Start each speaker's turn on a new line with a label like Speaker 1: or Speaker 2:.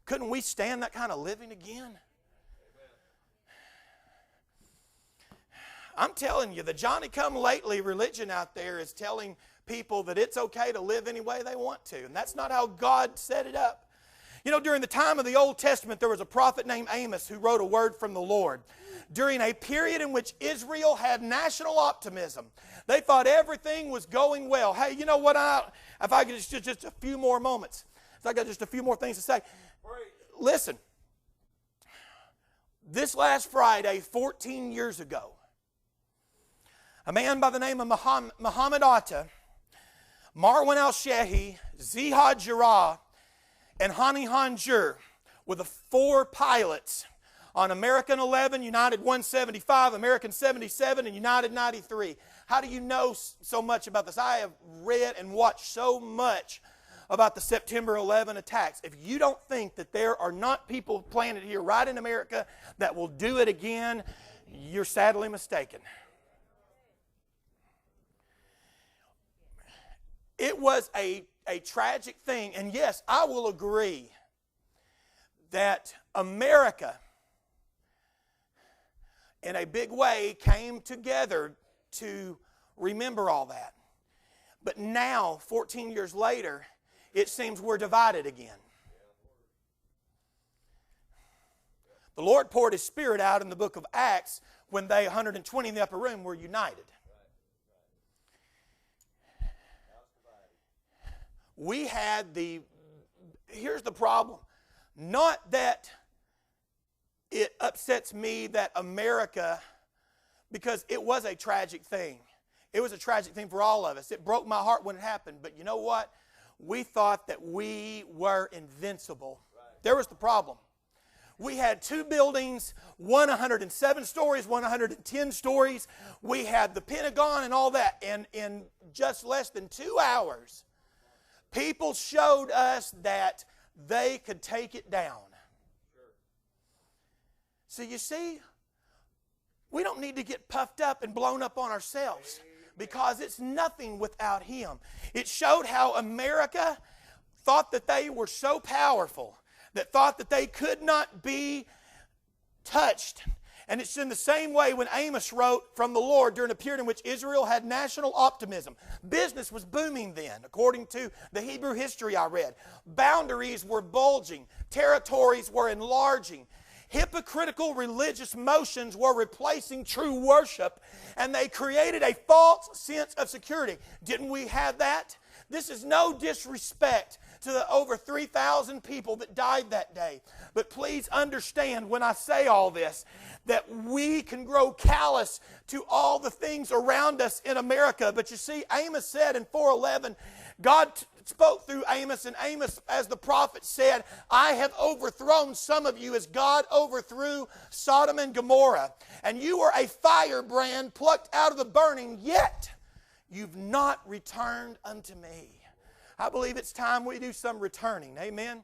Speaker 1: Couldn't we stand that kind of living again? I'm telling you, the Johnny-come-lately religion out there is telling people that it's okay to live any way they want to. And that's not how God set it up. You know, during the time of the Old Testament, there was a prophet named Amos who wrote a word from the Lord. During a period in which Israel had national optimism, they thought everything was going well. Hey, you know what? If I could just a few more moments, if I got just a few more things to say. Listen, this last Friday, 14 years ago, a man by the name of Muhammad Atta, Marwan al-Shehi, Zihad Jarrah, and Hani Hanjur were the 4 pilots on American 11, United 175, American 77, and United 93. How do you know so much about this? I have read and watched so much about the September 11 attacks. If you don't think that there are not people planted here right in America that will do it again, you're sadly mistaken. It was a tragic thing, and yes, I will agree that America, in a big way, came together to remember all that. But now, 14 years later, it seems we're divided again. The Lord poured His Spirit out in the book of Acts when they, 120 in the upper room, were united. We had here's the problem. Not that it upsets me that America, because it was a tragic thing. It was a tragic thing for all of us. It broke my heart when it happened. But you know what? We thought that we were invincible. There was the problem. We had 2 buildings, one 107 stories, one 110 stories. We had the Pentagon and all that. And in just less than 2 hours, people showed us that they could take it down. So you see, we don't need to get puffed up and blown up on ourselves because it's nothing without Him. It showed how America thought that they were so powerful, that thought that they could not be touched. And it's in the same way when Amos wrote from the Lord during a period in which Israel had national optimism. Business was booming then, according to the Hebrew history I read. Boundaries were bulging. Territories were enlarging. Hypocritical religious motions were replacing true worship, and they created a false sense of security. Didn't we have that? This is no disrespect to the over 3,000 people that died that day. But please understand when I say all this, that we can grow callous to all the things around us in America. But you see, Amos said in 4:11, God spoke through Amos, and Amos, as the prophet said, I have overthrown some of you as God overthrew Sodom and Gomorrah. And you are a firebrand plucked out of the burning, yet you've not returned unto me. I believe it's time we do some returning. Amen.